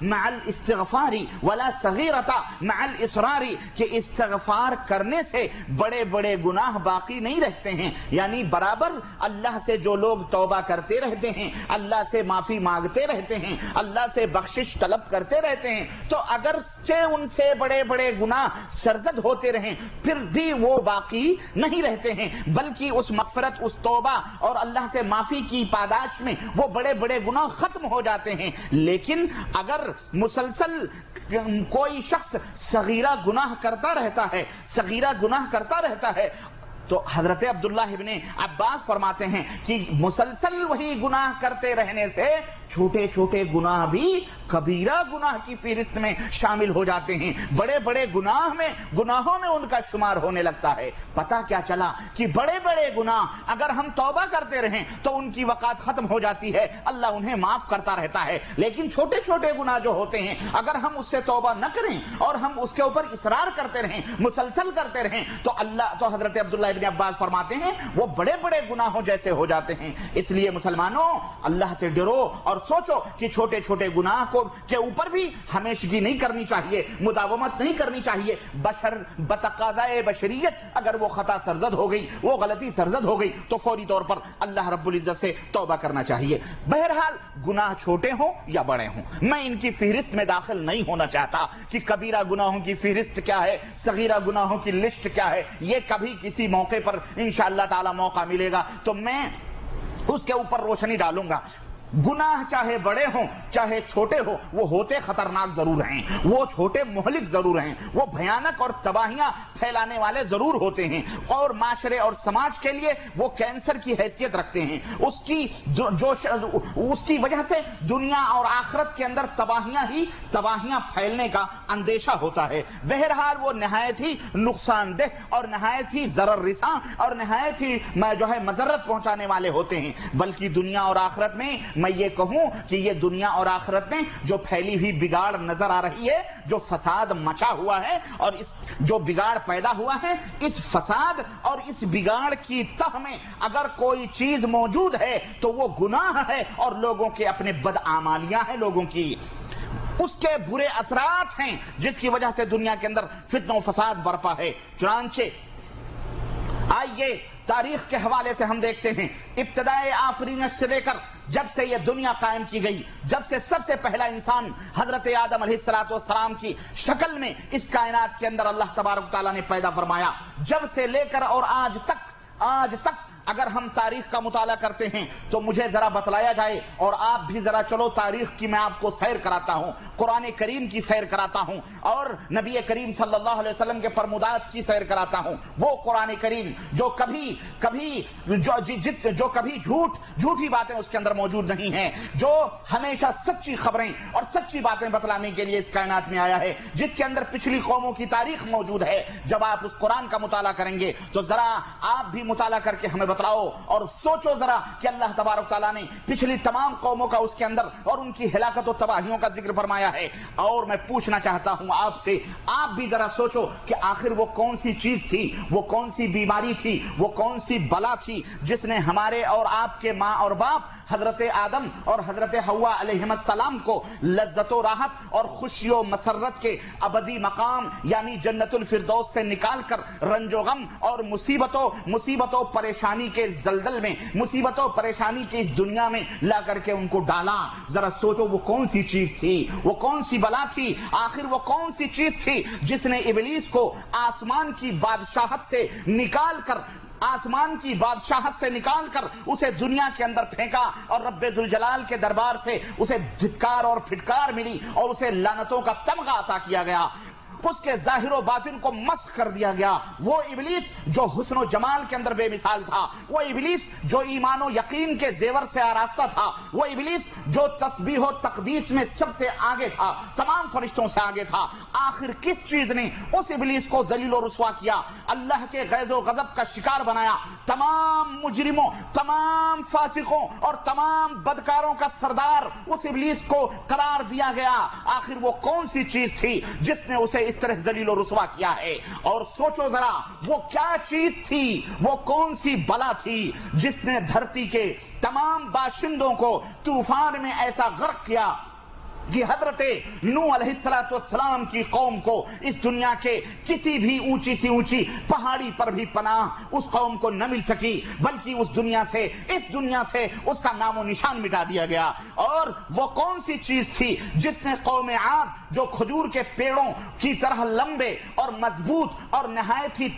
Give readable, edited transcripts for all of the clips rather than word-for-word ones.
مع الاستغفار ولا صغیرۃ مع الاصرار، کہ استغفار کرنے سے بڑے بڑے گناہ باقی نہیں رہتے ہیں، یعنی برابر اللہ سے جو لوگ توبہ کرتے رہتے ہیں، اللہ سے معافی مانگتے رہتے ہیں، اللہ سے بخشش طلب کرتے رہتے ہیں، تو اگرچہ ان سے بڑے بڑے گناہ سرزد ہوتے رہیں پھر بھی وہ باقی نہیں رہتے ہیں، بلکہ اس مغفرت، اس توبہ اور اللہ سے معافی کی پاداش میں وہ بڑے بڑے گناہ ختم ہو جاتے ہیں۔ لیکن اگر مسلسل کوئی شخص صغیرہ گناہ کرتا رہتا ہے، صغیرہ گناہ کرتا رہتا ہے، تو حضرت عبداللہ ابن عباس فرماتے ہیں کہ مسلسل وہی گناہ کرتے رہنے سے چھوٹے چھوٹے گناہ بھی کبیرہ گناہ کی فہرست میں شامل ہو جاتے ہیں، بڑے بڑے گناہوں میں ان کا شمار ہونے لگتا ہے۔ پتہ کیا چلا کہ بڑے بڑے گناہ اگر ہم توبہ کرتے رہیں تو ان کی وقات ختم ہو جاتی ہے، اللہ انہیں معاف کرتا رہتا ہے، لیکن چھوٹے چھوٹے گناہ جو ہوتے ہیں اگر ہم اس سے توبہ نہ کریں اور ہم اس کے اوپر اصرار کرتے رہیں، مسلسل کرتے رہیں، تو حضرت عبداللہ ابن عباس فرماتے ہیں وہ بڑے بڑے گناہوں جیسے ہو جاتے ہیں۔ اس لیے مسلمانوں اللہ سے ڈرو اور سوچو کہ چھوٹے چھوٹے گناہ کے اوپر بھی ہمیشگی نہیں کرنی چاہیے، مداومت نہیں کرنی چاہیے۔ بتقاضائے بشریت اگر وہ خطا سرزد ہو گئی، وہ غلطی سرزد ہو گئی تو فوری طور پر اللہ رب العزت سے توبہ کرنا چاہیے۔ بہرحال گناہ چھوٹے ہوں یا بڑے ہوں، میں ان کی فہرست میں داخل نہیں ہونا چاہتا کہ کبیرہ گناہوں کی فہرست کیا ہے، صغیرہ گناہوں کی لسٹ کیا ہے، یہ کبھی کسی موقع پر انشاءاللہ تعالی موقع ملے گا تو میں اس کے اوپر روشنی ڈالوں گا۔ گناہ چاہے بڑے ہوں چاہے چھوٹے ہوں، وہ ہوتے خطرناک ضرور ہیں، وہ چھوٹے مہلک ضرور ہیں، وہ بھیانک اور تباہیاں پھیلانے والے ضرور ہوتے ہیں، اور معاشرے اور سماج کے لیے وہ کینسر کی حیثیت رکھتے ہیں۔ اس کی وجہ سے دنیا اور آخرت کے اندر تباہیاں پھیلنے کا اندیشہ ہوتا ہے۔ بہرحال وہ نہایت ہی نقصان دہ اور نہایت ہی ضرر رساں اور نہایت ہی مضرت پہنچانے والے ہوتے ہیں۔ بلکہ دنیا اور آخرت میں میں یہ کہوں کہ یہ دنیا اور آخرت میں جو پھیلی ہوئی بگاڑ نظر آ رہی ہے، جو فساد مچا ہوا ہے اور جو بگاڑ پیدا ہوا ہے، اس فساد اور اس بگاڑ کی تہ میں اگر کوئی چیز موجود ہے تو وہ گناہ ہے اور لوگوں کے اپنے بدعمالیاں ہیں، لوگوں کی اس کے برے اثرات ہیں، جس کی وجہ سے دنیا کے اندر فتنہ و فساد برپا ہے۔ چنانچہ آئیے تاریخ کے حوالے سے ہم دیکھتے ہیں، ابتدائے آفرینش سے لے کر جب سے یہ دنیا قائم کی گئی، جب سے سب سے پہلا انسان حضرت آدم علیہ السلام کی شکل میں اس کائنات کے اندر اللہ تبارک تعالیٰ نے پیدا فرمایا، جب سے لے کر اور آج تک اگر ہم تاریخ کا مطالعہ کرتے ہیں تو مجھے ذرا بتلایا جائے، اور آپ بھی ذرا چلو تاریخ کی میں آپ کو سیر کراتا ہوں، قرآن کریم کی سیر کراتا ہوں، اور نبی کریم صلی اللہ علیہ وسلم کے فرمودات کی سیر کراتا ہوں۔ وہ قرآن کریم جو کبھی جھوٹی باتیں اس کے اندر موجود نہیں ہیں، جو ہمیشہ سچی خبریں اور سچی باتیں بتلانے کے لیے اس کائنات میں آیا ہے، جس کے اندر پچھلی قوموں کی تاریخ موجود ہے۔ جب آپ اس قرآن کا مطالعہ کریں گے تو ذرا آپ بھی مطالعہ کر کے ہمیں بتلاؤ اور سوچو ذرا کہ اللہ تبارک تعالیٰ نے پچھلی تمام قوموں کا اس کے اندر اور ان کی ہلاکت و تباہیوں کا ذکر فرمایا ہے۔ اور میں پوچھنا چاہتا ہوں آپ سے، آپ بھی ذرا سوچو کہ آخر وہ کون سی چیز تھی، وہ کون سی بیماری تھی، وہ کون سی بلا تھی جس نے ہمارے اور آپ کے ماں اور باپ حضرت آدم اور حضرت حوا علیہ السلام کو لذت و راحت اور خوشی و مسرت کے ابدی مقام یعنی جنت الفردوس سے نکال کر رنج و غم اور مصیبت و پریشانی کے زلزل میں، مصیبت و پریشانی کی اس دنیا میں لا کر کے ان کو ڈالا۔ ذرا سوچو وہ کون سی چیز تھی، وہ کون سی بلا تھی، آخر وہ کون سی چیز تھی جس نے ابلیس کو آسمان کی بادشاہت سے نکال کر اسے دنیا کے اندر پھینکا، اور رب ذوالجلال کے دربار سے اسے دھتکار اور پھٹکار ملی اور اسے لعنتوں کا تمغہ عطا کیا گیا، اس کے ظاہر و باطن کو مسخ کر دیا گیا۔ وہ ابلیس جو حسن و جمال کے اندر بے مثال تھا، وہ ابلیس جو ایمان و یقین کے زیور سے آراستہ تھا، وہ ابلیس جو تسبیح و تقدیس میں سب سے آگے تھا، تمام فرشتوں سے آگے تھا، آخر کس چیز نے اس ابلیس کو ذلیل و رسوا کیا، اللہ کے غیظ و غضب کا شکار بنایا، تمام مجرموں، تمام فاسقوں اور تمام بدکاروں کا سردار اس ابلیس کو قرار دیا گیا؟ آخر وہ کون سی چیز تھی جس نے اسے اس طرح ذلیل و رسوا کیا ہے؟ اور سوچو ذرا وہ کیا چیز تھی، وہ کون سی بلا تھی جس نے دھرتی کے تمام باشندوں کو طوفان میں ایسا غرق کیا کہ حضرت نوح علیہ السلام کی قوم کو اس دنیا کے کسی بھی اونچی سی اونچی پہاڑی پر بھی پناہ اس قوم کو نہ مل سکی، بلکہ اس دنیا سے اس کا نام و نشان مٹا دیا گیا۔ اور وہ کون سی چیز تھی جس نے قوم عاد جو کھجور کے پیڑوں کی طرح لمبے اور مضبوط اور نہایت ہی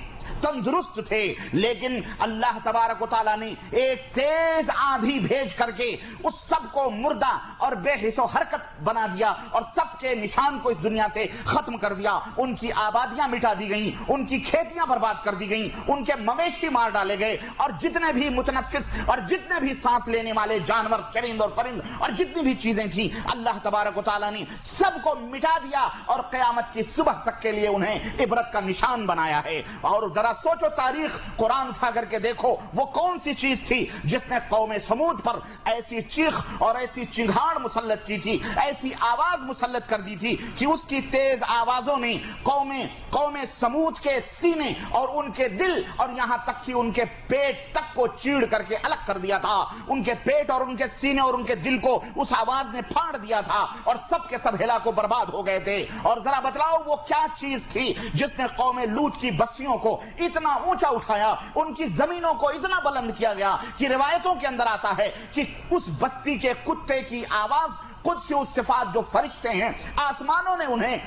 تندرست تھے، لیکن اللہ تبارک و تعالیٰ نے ایک تیز آندھی بھیج کر کے اس سب کو مردہ اور بے حس و حرکت بنا دیا اور سب کے نشان کو اس دنیا سے ختم کر دیا۔ ان کی آبادیاں مٹا دی گئیں، ان کی کھیتیاں برباد کر دی گئیں، ان کے مویشی مار ڈالے گئے، اور جتنے بھی متنفس اور جتنے بھی سانس لینے والے جانور، چرند اور پرند اور جتنی بھی چیزیں تھیں، اللہ تبارک و تعالیٰ نے سب کو مٹا دیا اور قیامت کی صبح تک کے لیے انہیں عبرت کا نشان بنایا ہے۔ اور ذرا سوچو، تاریخ قرآن اٹھا کر کے دیکھو، وہ کون سی چیز تھی جس نے قوم سمود پر ایسی چیخ اور ایسی چنگھاڑ مسلط کی تھی، ایسی آواز مسلط کر دی تھی کہ اس کی تیز آوازوں نے قوم سمود کے سینے اور ان کے دل اور یہاں تک کہ ان کے پیٹ تک کو چیڑ کر کے الگ کر دیا تھا۔ ان کے پیٹ اور ان کے سینے اور ان کے دل کو اس آواز نے پھاڑ دیا تھا اور سب کے سب ہلاک و برباد ہو گئے تھے۔ اور ذرا بتلاؤ وہ کیا چیز تھی جس نے قوم لوط کی بستیوں کو اتنا اونچا اٹھایا، ان کی زمینوں کو اتنا بلند کیا گیا کہ روایتوں کے اندر آتا ہے کہ اس بستی کے کتے کی آواز قدس و صفات جو فرشتے ہیں آسمانوں نے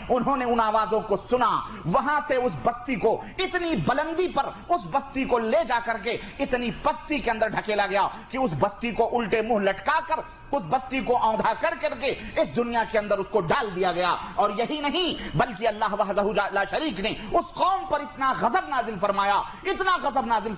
انہوں نے ان آوازوں کو سنا، وہاں سے اس بستی کو اتنی بلندی پر اس بستی کو لے جا کر کے اتنی پستی کے اندر ڈھکیلا گیا کہ اس بستی کو الٹے منہ لٹکا کر، اس بستی کو اوندھا کر کے اس دنیا کے اندر اس کو ڈال دیا گیا۔ اور یہی نہیں بلکہ اللہ وحدہ لا شریک نے اس قوم پر اتنا غضب نازل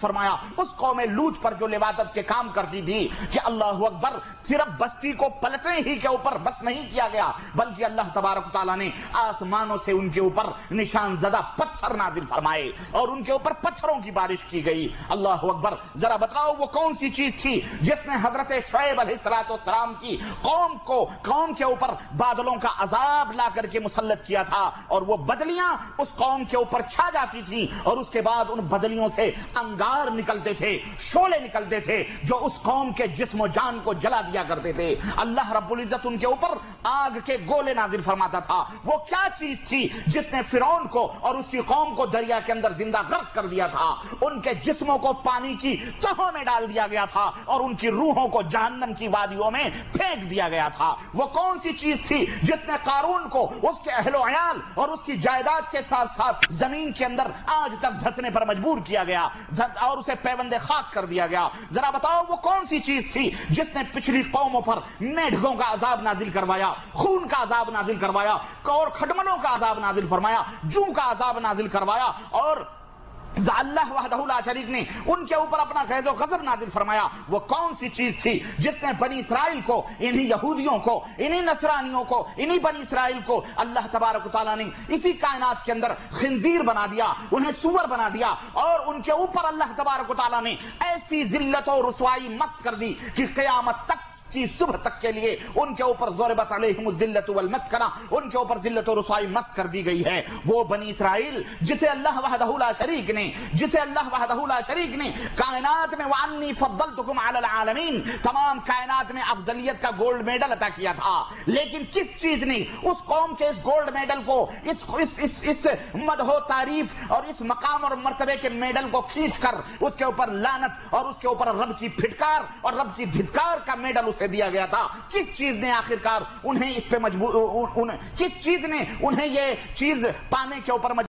فرمایا، اس قوم لوط پر جو لواطت کے کام کرتی تھی کہ اللہ اکبر، صرف بستی کو پلٹنے ہی کے اوپر بس نہیں کیا گیا، بلکہ اللہ تبارک تعالیٰ نے آسمانوں سے ان کے اوپر نشان زدہ پتھر نازل فرمائے اور ان کے اوپر پتھروں کی بارش کی گئی۔ اللہ اکبر، ذرا بتاؤ وہ کون سی چیز تھی جس نے حضرت شعیب علیہ السلام کی قوم کے اوپر بادلوں کا عذاب لا کر کے مسلط کیا تھا، اور وہ بدلیاں اس قوم کے اوپر چھا جاتی تھیں اور اس کے بعد ان بدلیوں سے انگار نکلتے تھے، شعلے نکلتے تھے جو اس قوم کے جسم و جان کو جلا دیا کرتے تھے۔ اللہ رب العزت ان کے اوپر آگ کے گولے نازل فرماتا تھا۔ وہ کیا چیز تھی جس نے فرعون کو اور اس کی قوم کو دریا کے اندر زندہ غرق کر دیا تھا؟ ان کے جسموں کو پانی کی تہوں میں ڈال دیا گیا تھا اور ان کی روحوں کو جہنم کی وادیوں میں پھینک دیا گیا تھا۔ وہ کون سی چیز تھی جس نے قارون کو اس کے اہل و عیال اور اس کی جائیداد کے ساتھ ساتھ زمین کے اندر آج تک دھسنے پر مجبور کیا گیا اور اسے پیوند خاک کر دیا گیا؟ ذرا بتاؤ وہ کون سی چیز تھی جس نے پچھلی قوموں پر میڈھگوں کا عذاب نازل کروایا، خون کا عذاب نازل کروایا اور کھٹملوں کا عذاب نازل فرمایا، جو کا عذاب نازل کروایا، اور اللہ وحدہ لا شریک نے ان کے اوپر اپنا غیظ و غضب نازل فرمایا؟ وہ کون سی چیز تھی جس نے بنی اسرائیل کو، انہی یہودیوں کو، انہی نصرانیوں کو، انہی بنی اسرائیل کو اللہ تبارک و تعالیٰ نے اسی کائنات کے اندر خنزیر بنا دیا، انہیں سور بنا دیا، اور ان کے اوپر اللہ تبارک و تعالیٰ نے ایسی ذلت و رسوائی مست کر دی کہ قیامت تک کی صبح تک کے لیے ان کے اوپر ضربت علیہم الذلۃ والمسکنہ، ان کے اوپر ذلت و رسوائی مست کر دی گئی ہے۔ وہ بنی اسرائیل جسے اللہ وحدہ لا شریک نے کائنات میں وانی فضلتکم علی العالمین، تمام کائنات میں افضلیت کا گولڈ میڈل عطا کیا تھا، لیکن کس چیز نے اس قوم کے اس گولڈ میڈل کو، اس مدح و تعریف اور اس مقام اور مرتبے کے میڈل کو کھینچ کر اس کے اوپر لعنت اور اس کے اوپر رب کی پھٹکار اور رب کی دھتکار کا میڈل اسے دیا گیا تھا؟ کس چیز نے آخرکار انہیں اس پہ کس چیز نے انہیں یہ چیز پانے کے اوپر